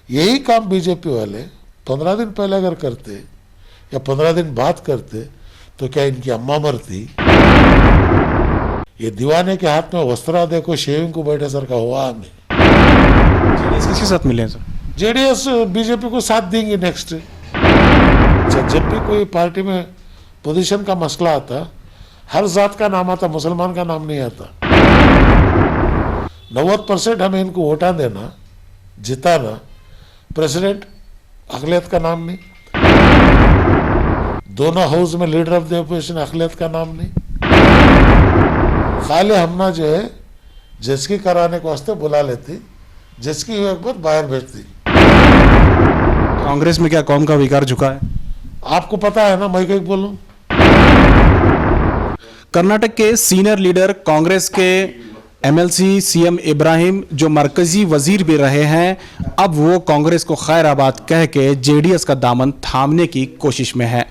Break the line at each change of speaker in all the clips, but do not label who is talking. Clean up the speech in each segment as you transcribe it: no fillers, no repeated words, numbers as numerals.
यही काम बीजेपी वाले 15 दिन पहले अगर करते या 15 दिन बाद करते तो क्या इनकी अम्मा मरती? ये दीवाने के हाथ में वस्त्रा देखो शेविंग को बैठे सर का हुआ हमें।
जेडीएस किसके साथ मिले हैं सर?
जेडीएस बीजेपी को साथ देंगे नेक्स्ट। अच्छा, जब भी कोई पार्टी में पोजीशन का मसला आता, हर जात का नाम आता, मुसलमान का नाम नहीं आता। 90% हमें इनको वोटा देना, जिताना, प्रेसिडेंट अकलियत का नाम नहीं, दोनों हाउस में लीडर ऑफ द अपोजिशन अकलियत का नाम नहीं। खाली हमना जो है जिसकी कराने को वास्ते बुला लेती, जिसकी एक बार बाहर भेजती।
कांग्रेस में क्या कौम का विकार झुका है?
आपको पता है ना, मैं क्या बोलूं।
कर्नाटक के सीनियर लीडर कांग्रेस के एमएलसी सीएम इब्राहिम जो मरकजी वजीर भी रहे हैं, अब वो कांग्रेस को खैराबाद कह के जेडीएस का दामन थामने की कोशिश में है।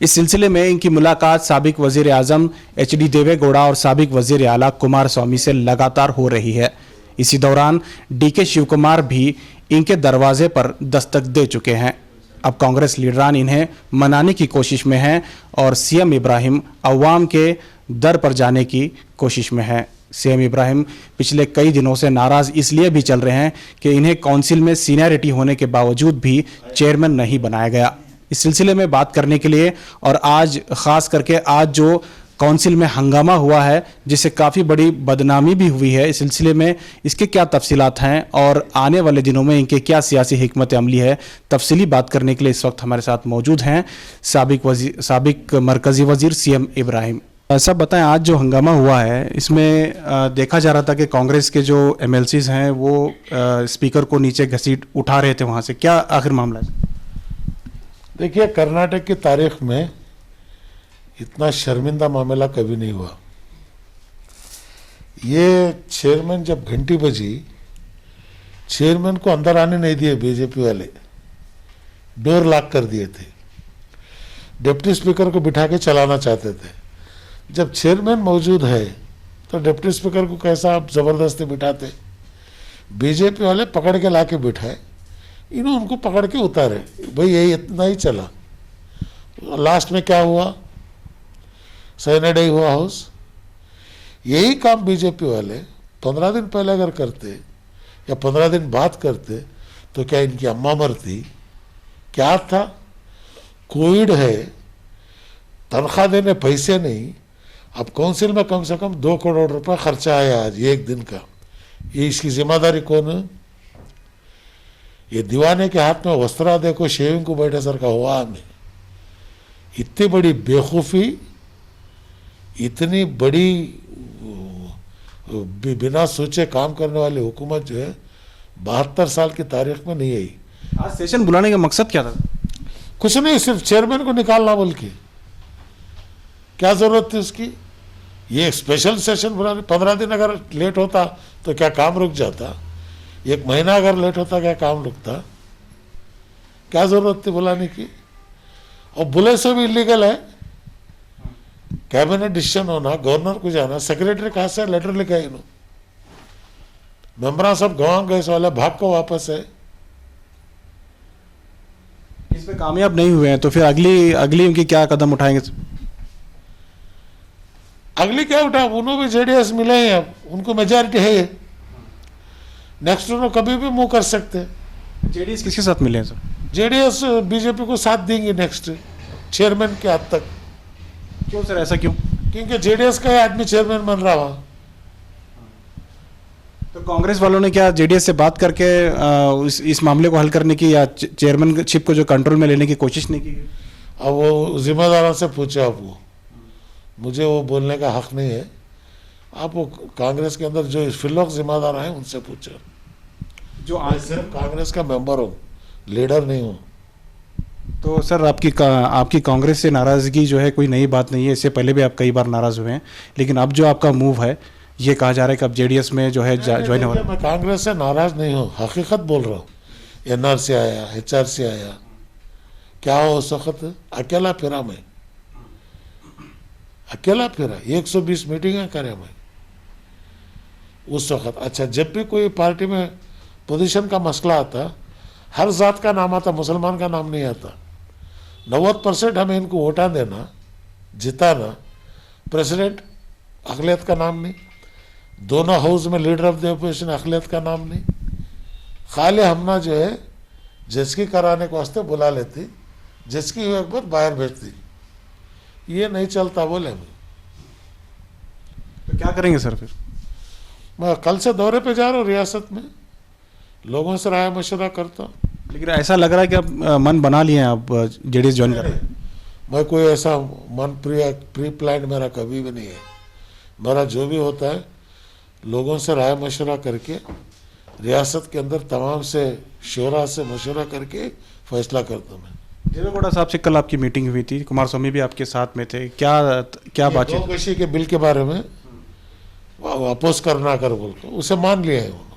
इस सिलसिले में इनकी मुलाकात साबिक वजीर आजम एचडी देवेगौड़ा और साबिक वजीर आला कुमार स्वामी से लगातार हो रही है। इसी दौरान डीके शिवकुमार भी इनके दरवाजे पर दस्तक दे चुके हैं। अब कांग्रेस लीडरान इन्हें मनाने की कोशिश में हैं और सीएम इब्राहिम अवाम के दर पर जाने की कोशिश में है। सीएम इब्राहिम पिछले कई दिनों से नाराज इसलिए भी चल रहे हैं कि इन्हें काउंसिल में सीनियरिटी होने के बावजूद भी चेयरमैन नहीं बनाया गया। इस सिलसिले में बात करने के लिए और आज खास करके आज जो काउंसिल में हंगामा हुआ है जिससे काफ़ी बड़ी बदनामी भी हुई है, इस सिलसिले में इसके क्या तफसीलात हैं और आने वाले दिनों में इनके क्या सियासी हिकमत अमली है, तफसीली बात करने के लिए इस वक्त हमारे साथ मौजूद हैं साबिक मरकज़ी वजीर सीएम इब्राहिम। सब बताएं, आज जो हंगामा हुआ है इसमें देखा जा रहा था कि कांग्रेस के जो एमएलसीज हैं वो स्पीकर को नीचे घसीट उठा रहे थे वहाँ से, क्या आखिर मामला है?
देखिए, कर्नाटक की तारीख में इतना शर्मिंदा मामला कभी नहीं हुआ। ये चेयरमैन जब घंटी बजी, चेयरमैन को अंदर आने नहीं दिए बीजेपी वाले, डोर लॉक कर दिए थे। डिप्टी स्पीकर को बिठा के चलाना चाहते थे। जब चेयरमैन मौजूद है तो डिप्टी स्पीकर को कैसा आप जबरदस्ती बिठाते? बीजेपी वाले पकड़ के लाके बिठाए, इन्होंने उनको पकड़ के उतारे। भाई यही इतना ही चला। लास्ट में क्या हुआ? सैनडे हुआ हाउस। यही काम बीजेपी वाले 15 दिन पहले अगर करते या 15 दिन बाद करते तो क्या इनकी अम्मा मरती? क्या था? कोविड है, तनख्वाह देने पैसे नहीं। अब काउंसिल में कम से कम 2 करोड़ रुपए खर्चा आया आज एक दिन का। ये इसकी जिम्मेदारी कौन है? ये दीवाने के हाथ में वस्त्रा देखो शेविंग को बैठे सर का हुआ हमें। इतनी बड़ी बेवकूफ़ी, इतनी बड़ी बिना सोचे काम करने वाली हुकूमत जो है 72 साल की तारीख में नहीं आई।
आज सेशन बुलाने का मकसद क्या था?
कुछ नहीं, सिर्फ चेयरमैन को निकालना। बल्कि क्या जरूरत थी उसकी? ये स्पेशल सेशन बुलाने। 15 दिन अगर लेट होता तो क्या काम रुक जाता? 1 महीना अगर लेट होता क्या काम रुकता? क्या जरूरत थी बुलाने की? और बुले से भी इलीगल है। कैबिनेट डिसीजन होना, गवर्नर को जाना, सेक्रेटरी कहाँ से लेटर लिखा इन्हों, मेंबरा सब गवां गए वाले भाग को वापस है।
इस पे कामयाब नहीं हुए हैं तो फिर अगली उनकी क्या कदम उठाएंगे?
अगली क्या उठा? उन्होंने भी जेडीएस मिले हैं, अब उनको मेजॉरिटी है। नेक्स्ट उन्होंने कभी भी मूव कर सकते।
जेडीएस किसके साथ मिले हैं सर?
जेडीएस बीजेपी को साथ देंगे नेक्स्ट चेयरमैन के हद तक।
क्यों सर, ऐसा क्यों?
क्योंकि जेडीएस का ही आदमी चेयरमैन बन रहा वहाँ।
तो कांग्रेस वालों ने क्या जेडीएस से बात करके इस मामले को हल करने की या चेयरमैनशिप को जो कंट्रोल में लेने की कोशिश नहीं की?
अब वो जिम्मेदारों से पूछे, आप वो मुझे वो बोलने का हक नहीं है। आप वो कांग्रेस के अंदर जो फिलहाल जिम्मेदार हैं उनसे पूछो। जो आज सिर्फ कांग्रेस का मेंबर हूँ, लीडर नहीं हूँ।
तो सर आपकी कांग्रेस से नाराज़गी जो है कोई नई बात नहीं है, इससे पहले भी आप कई बार नाराज़ हुए हैं, लेकिन अब जो आपका मूव है ये कहा जा रहा है कि अब जेडीएस में जो है ज्वाइन हो रहा है।
मैं कांग्रेस से नाराज नहीं हूँ, हकीकत बोल रहा हूँ। एनआरसी आया, एचआरसी आया, क्या हो उस वक्त अकेला फिरा मैं, अकेला फिरा। 120 मीटिंग करे मैं उस वक्त। अच्छा, जब भी कोई पार्टी में पोजीशन का मसला आता, हर जात का नाम आता, मुसलमान का नाम नहीं आता। 90% हमें इनको वोटा देना, जिताना, प्रेसिडेंट अकलियत का नाम नहीं, दोनों हाउस में लीडर ऑफ द अपोजिशन अकलियत का नाम नहीं। खाली हमना जो है जिसकी कराने को वास्ते बुला लेती, जिसकी एक बार बाहर भेजती, ये नहीं चलता बोले।
तो क्या करेंगे सर फिर?
मैं कल से दौरे पे जा रहा हूँ रियासत में, लोगों से राय मशवरा करता हूँ।
लेकिन ऐसा लग रहा है कि आप मन बना लिए हैं, आप जेडीएस ज्वाइन कर रहे हैं।
मैं कोई ऐसा मन प्री प्लान मेरा कभी भी नहीं है। मेरा जो भी होता है लोगों से राय मशवरा करके, रियासत के अंदर तमाम से शोरा से मशवरा करके फैसला करता हूँ मैं।
देवेगौड़ा साहब से कल आपकी मीटिंग हुई थी, कुमार स्वामी भी आपके साथ में थे, क्या क्या बातचीत?
गौकशी के बिल के बारे में अपोज करना कर बोल के उसे मान लिया है उन्होंने।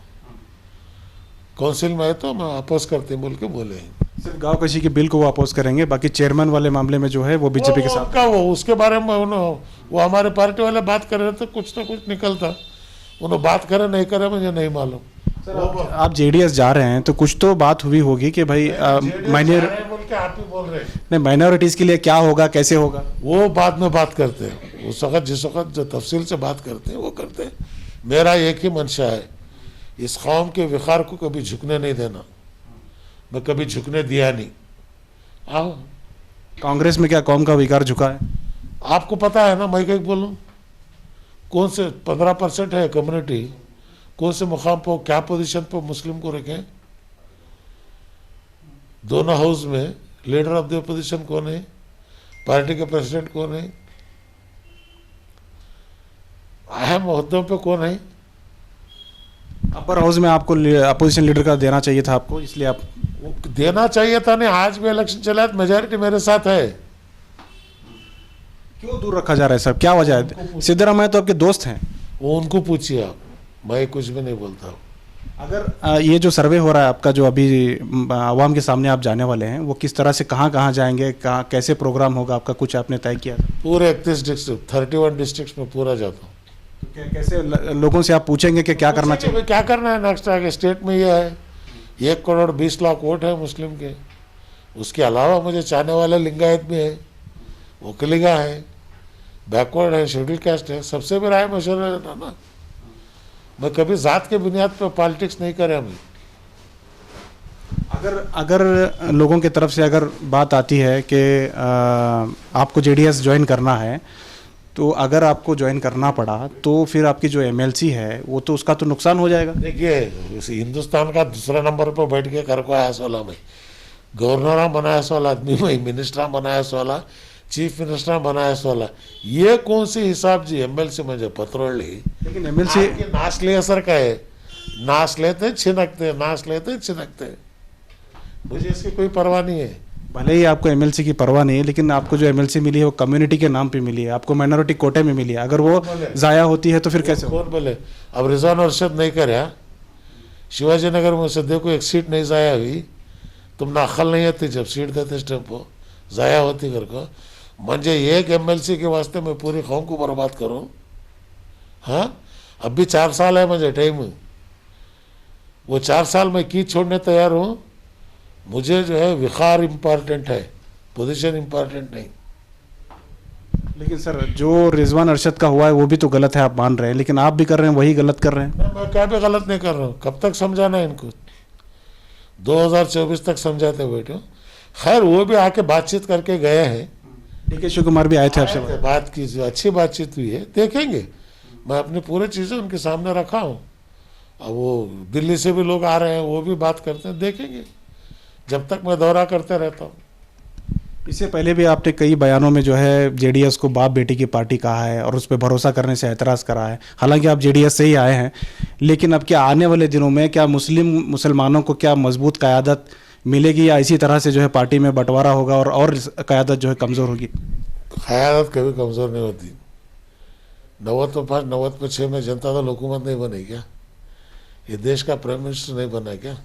काउंसिल में है तो मैं अपोज करते बोल के बोले हैं।
सिर्फ गांव कशी के बिल को वो अपोज करेंगे, बाकी चेयरमैन वाले मामले में जो है वो बीजेपी के साथ।
का वो उसके बारे में वो हमारे पार्टी वाले बात कर रहे थे, कुछ ना कुछ निकलता। उन्होंने बात करे नहीं करे मुझे नहीं मालूम।
आप जेडीएस जा रहे हैं तो कुछ तो बात हुई होगी कि भाई माइनर
बोल के आप ही बोल रहे हैं।
नहीं, माइनॉरिटीज के लिए क्या होगा, कैसे होगा?
वो बाद में बात करते हैं, उस वक्त जिस वक्त जो तफसील से बात करते हैं वो करते हैं। मेरा एक ही मंशा है, इस कौम के विकार को कभी झुकने नहीं देना। मैं कभी झुकने दिया नहीं। आओ,
कांग्रेस में क्या कौम का विकार झुका है?
आपको पता है ना, मैं क्या बोलूं, कौन से 15% है कम्युनिटी, कौन से मुकाम पर क्या पोजीशन पर मुस्लिम को रखें। दोनों हाउस में लीडर ऑफ द अपोजिशन कौन है, पार्टी के प्रेसिडेंट कौन है, अहम ओहदों पे कौन है।
अपर हाउस में आपको अपोजिशन लीडर का देना चाहिए था आपको, इसलिए आप
वो देना चाहिए था नहीं। आज भी इलेक्शन चला तो मेजोरिटी मेरे साथ है।
क्यों दूर रखा जा रहा है सर, क्या वजह है? सिद्धरामैया तो आपके दोस्त हैं।
वो उनको पूछिए आप, मैं कुछ भी नहीं बोलता हूँ।
अगर ये जो सर्वे हो रहा है आपका, जो अभी आवाम के सामने आप जाने वाले हैं, वो किस तरह से कहाँ जाएंगे, कहाँ कैसे प्रोग्राम होगा आपका, कुछ आपने तय किया?
पूरे 31 डिस्ट्रिक्ट 31 डिस्ट्रिक्ट में पूरा जाता हूँ।
कैसे लोगों से आप पूछेंगे कि क्या करना चाहिए?
क्या करना है नेक्स्ट आगे। स्टेट में यह है 1 करोड़ 20 लाख वोट है मुस्लिम के। उसके अलावा मुझे चाहने वाले लिंगायत भी है, वोकलिगा है, बैकवर्ड है, शेड्यूल कास्ट है। सबसे भी राय मशवरा लेना ना। मैं कभी जात के बुनियाद पर पॉलिटिक्स नहीं करे हमें।
अगर लोगों की तरफ से अगर बात आती है कि आपको जेडीएस ज्वाइन करना है, तो अगर आपको ज्वाइन करना पड़ा तो फिर आपकी जो एमएलसी है वो तो उसका तो नुकसान हो जाएगा।
देखिए, हिंदुस्तान का दूसरा नंबर पर बैठ के कर को आया सोला में, गवर्नर बनाया 16 आदमी में, मिनिस्टर बनाया 16, चीफ मिनिस्टर बनाया 16। ये कौन सी हिसाब जी एमएलसी मुझे पत्रोड़ ली।
लेकिन एमएलसी
नाश ले असर का है, नाश लेते छिनकते, नाश लेते छिनकते। मुझे इसकी कोई परवाह नहीं है।
भले ही आपको एमएलसी की परवाह नहीं है, लेकिन आपको जो एमएलसी मिली है वो कम्युनिटी के नाम पे मिली है, आपको माइनॉरिटी कोटे में मिली है। अगर वो जाया होती है तो फिर कैसे
कौन बोले? अब रिजवान अरशद नहीं करे, शिवाजी नगर में से देखो एक सीट नहीं जाया हुई। तुम ना अक्ल नहीं आती जब सीट देते इस टाइम को जाया होती घर को। मुझे एक एमएलसी के वास्ते मैं पूरी कौम को बर्बाद करूं? हाँ, अब भी 4 साल है मुझे टाइम। वो 4 साल में की छोड़ने तैयार हूं। मुझे जो है विकार इम्पॉर्टेंट है, पोजीशन इम्पॉर्टेंट नहीं।
लेकिन सर जो रिजवान अरशद का हुआ है वो भी तो गलत है, आप मान रहे हैं, लेकिन आप भी कर रहे हैं वही गलत कर रहे हैं।
मैं क्या भी गलत नहीं कर रहा हूँ। कब तक समझाना है इनको? 2024 तक समझाते बैठे। खैर वो भी आके बातचीत करके गए हैं।
डीके शिव कुमार भी आए थे आपसे
बात की, अच्छी बातचीत हुई है, देखेंगे। मैं अपनी पूरी चीज़ें उनके सामने रखा हूँ। अब वो दिल्ली से भी लोग आ रहे हैं, वो भी बात करते हैं, देखेंगे। जब तक मैं दौरा करते रहता हूँ।
इससे पहले भी आपने कई बयानों में जो है जेडीएस को बाप बेटी की पार्टी कहा है और उस पर भरोसा करने से एतराज़ करा है। हालांकि आप जेडीएस से ही आए हैं, लेकिन अब क्या आने वाले दिनों में क्या मुसलमानों को क्या मजबूत क़यादत मिलेगी, या इसी तरह से जो है पार्टी में बंटवारा होगा और क़यादत जो है कमज़ोर होगी?
क़यादत कभी कमज़ोर नहीं होती। 90 पे 6 में जनता दल हुकूमत नहीं बनी क्या? ये देश का प्राइम मिनिस्टर नहीं बना क्या?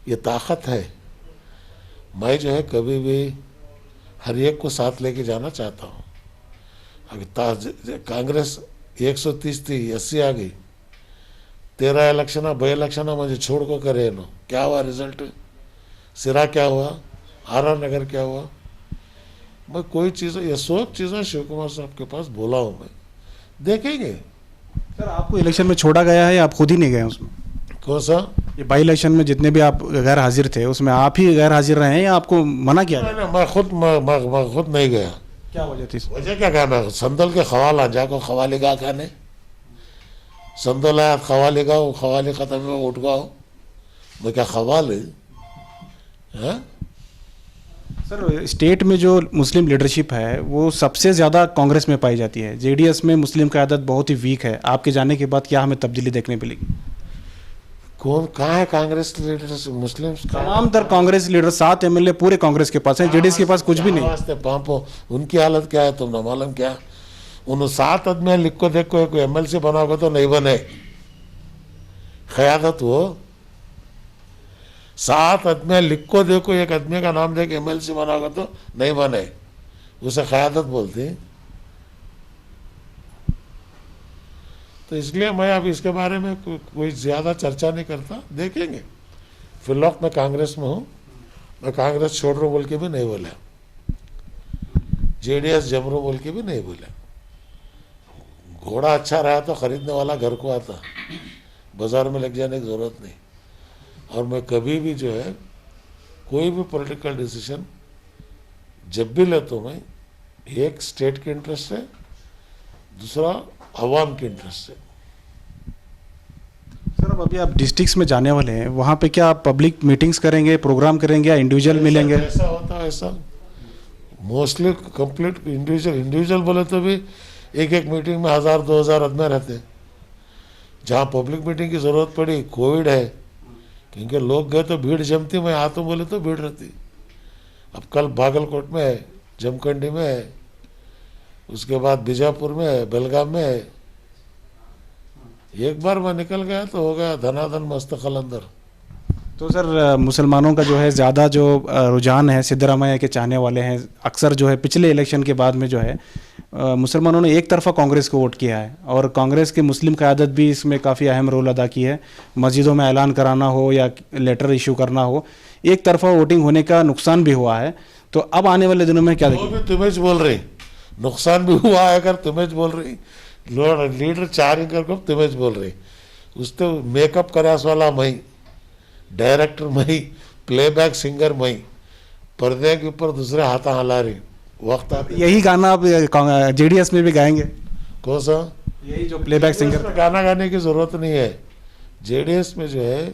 ये ताकत है। मैं जो है कभी भी हर एक को साथ लेके जाना चाहता हूँ। अभी कांग्रेस 130 थी, 80 आ गई। 13 इलेक्शन 2 इलेक्शन मुझे छोड़ को करे नो, क्या हुआ रिजल्ट? सिरा क्या हुआ, आर नगर क्या हुआ। मैं कोई चीज़, ये सब चीज़ें शिव कुमार साहब के पास बोला हूँ मैं, देखेंगे।
सर आपको इलेक्शन में छोड़ा गया है या आप खुद ही नहीं गए उसमें?
कौन सा?
ये बाई इलेक्शन में जितने भी आप गैर हाजिर थे उसमें आप ही गैर हाजिर रहे हैं या आपको मना किया गया?
मैं खुद नहीं गया।
क्या वजह थी?
वजह क्या कहना, संदल के खवाल जाको खवाली गा खाने, संदल आया खवाली गाओ, खवाली खत्म हुआ उठ गाओ, मैं क्या खवाल है?
सर स्टेट में जो मुस्लिम लीडरशिप है वो सबसे ज़्यादा कांग्रेस में पाई जाती है, जेडीएस में मुस्लिम की आदत बहुत ही वीक है। आपके जाने के बाद क्या हमें तब्दीली देखने मिलेगी?
कौन कहाँ है कांग्रेस लीडर्स मुस्लिम?
तमाम तर कांग्रेस लीडर 7 एमएलए पूरे कांग्रेस के पास है, जेडीएस के पास कुछ भी नहीं।
वास्ते पांपो, उनकी हालत क्या है तुमने मालूम क्या? उन 7 आदमी लिख को देखो, कोई एमएलसी बनाओगे तो नहीं बने, क़यादत वो 7 आदमी लिख को देखो, एक आदमी का नाम देके एमएलसी बनाओगे तो नहीं बने, उसे क़यादत बोलते हैं। तो इसलिए मैं अब इसके बारे में कोई ज़्यादा चर्चा नहीं करता, देखेंगे। फिलहाल मैं कांग्रेस में हूँ, मैं कांग्रेस छोड़ रहा बोल के भी नहीं बोला, जेडीएस जम रहा बोल के भी नहीं बोला। घोड़ा अच्छा रहा तो खरीदने वाला घर को आता, बाजार में लग जाने की ज़रूरत नहीं। और मैं कभी भी जो है कोई भी पॉलिटिकल डिसीजन जब भी लेता हूँ, मैं एक स्टेट के इंटरेस्ट है, दूसरा अवाम के इंटरेस्ट है।
सर अब अभी आप डिस्ट्रिक्ट्स में जाने वाले हैं, वहाँ पे क्या आप पब्लिक मीटिंग्स करेंगे, प्रोग्राम करेंगे या इंडिविजुअल मिलेंगे?
ऐसा होता है, ऐसा मोस्टली कंप्लीट इंडिविजुअल बोले तो भी एक मीटिंग में 1000-2000 आदमी रहते हैं। जहाँ पब्लिक मीटिंग की ज़रूरत पड़ी, कोविड है, क्योंकि लोग गए तो भीड़ जमती, मैं आता बोले तो भीड़ रहती। अब कल बागलकोट में है, जमखंडी में है, उसके बाद बीजापुर में है, बेलगाम में है। एक बार मैं निकल गया तो हो गया धनाधन मस्त कलंदर।
तो सर मुसलमानों का जो है ज़्यादा जो रुझान है सिद्धरामैया के चाहने वाले हैं, अक्सर जो है पिछले इलेक्शन के बाद में जो है मुसलमानों ने एक तरफा कांग्रेस को वोट किया है, और कांग्रेस के मुस्लिम क़यादत भी इसमें काफ़ी अहम रोल अदा की है। मस्जिदों में ऐलान कराना हो या लेटर इशू करना हो, एक तरफा वोटिंग होने का नुकसान भी हुआ है। तो अब आने वाले दिनों में क्या देखेंगे?
तुम्हें बोल रही नुकसान भी हुआ है, अगर तुम्हें बोल रही लीडर 4 कर तुम्हें बोल रही, उसने मेकअप करास वाला मई, डायरेक्टर मई, प्लेबैक सिंगर मई, पर्दे के ऊपर दूसरे हाथ हला रही, वक्त आप
यही गाना आप जेडीएस में भी गाएंगे?
कौन सा?
यही जो प्लेबैक सिंगर?
गाना गाने की जरूरत नहीं है। जेडीएस में जो है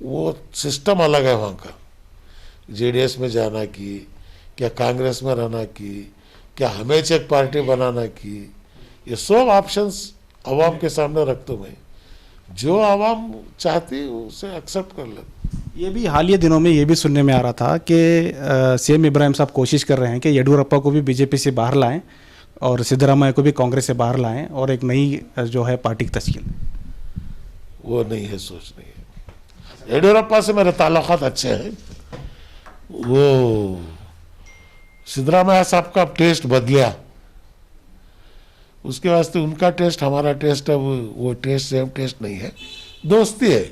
वो सिस्टम अलग है वहाँ का। जेडीएस में जाना की, क्या कांग्रेस में रहना की, क्या हमें एक पार्टी बनाना की, ये सब ऑप्शंस अवाम के सामने रखता हूँ मैं। जो आवाम चाहती उसे एक्सेप्ट कर ले।
ये भी हालिया दिनों में ये भी सुनने में आ रहा था कि सीएम इब्राहिम साहब कोशिश कर रहे हैं कि येडियुरप्पा को भी बीजेपी से बाहर लाएं और सिद्धरामैया को भी कांग्रेस से बाहर लाएं और एक नई जो है पार्टी की तश्कील।
वो नहीं है, सोच नहीं है। येडियुरप्पा से मेरे ताल्लुकात अच्छे हैं। वो सिद्धरामैया साहब का टेस्ट बदलिया, उसके वास्ते उनका टेस्ट हमारा टेस्ट है, वो टेस्ट सेम टेस्ट नहीं है, दोस्ती है।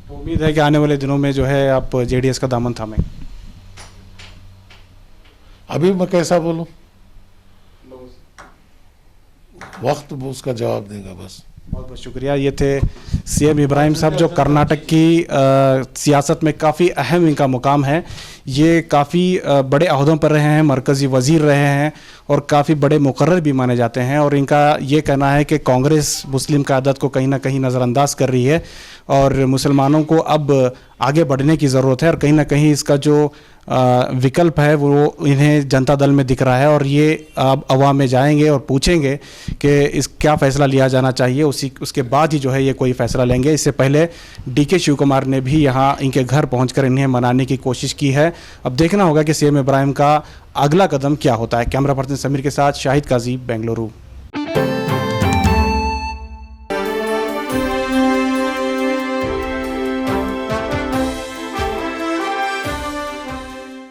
उम्मीद है कि आने वाले दिनों में जो है आप जेडीएस का दामन थामें।
अभी मैं कैसा बोलूं, वक्त उसका जवाब देगा बस।
बहुत बहुत शुक्रिया। ये थे सीएम इब्राहिम साहब, जो कर्नाटक की सियासत में काफ़ी अहम इनका मुकाम है। ये काफ़ी बड़े अहदों पर रहे हैं, मरकज़ी वज़ीर रहे हैं और काफ़ी बड़े मुकर्रर भी माने जाते हैं। और इनका ये कहना है कि कांग्रेस मुस्लिम क़यादत को कहीं ना कहीं नज़रअंदाज कर रही है और मुसलमानों को अब आगे बढ़ने की ज़रूरत है। और कहीं ना कहीं इसका जो विकल्प है वो इन्हें जनता दल में दिख रहा है और ये अब अवाम में जाएंगे और पूछेंगे कि इस क्या फ़ैसला लिया जाना चाहिए, उसके बाद ही जो है ये कोई फ़ैसला लेंगे। इससे पहले डीके शिव कुमार ने भी यहाँ इनके घर पहुंचकर इन्हें मनाने की कोशिश की है। अब देखना होगा कि सीएम इब्राहिम का अगला कदम क्या होता है। कैमरा पर्सन समीर के साथ शाहिद काजी, बेंगलुरु।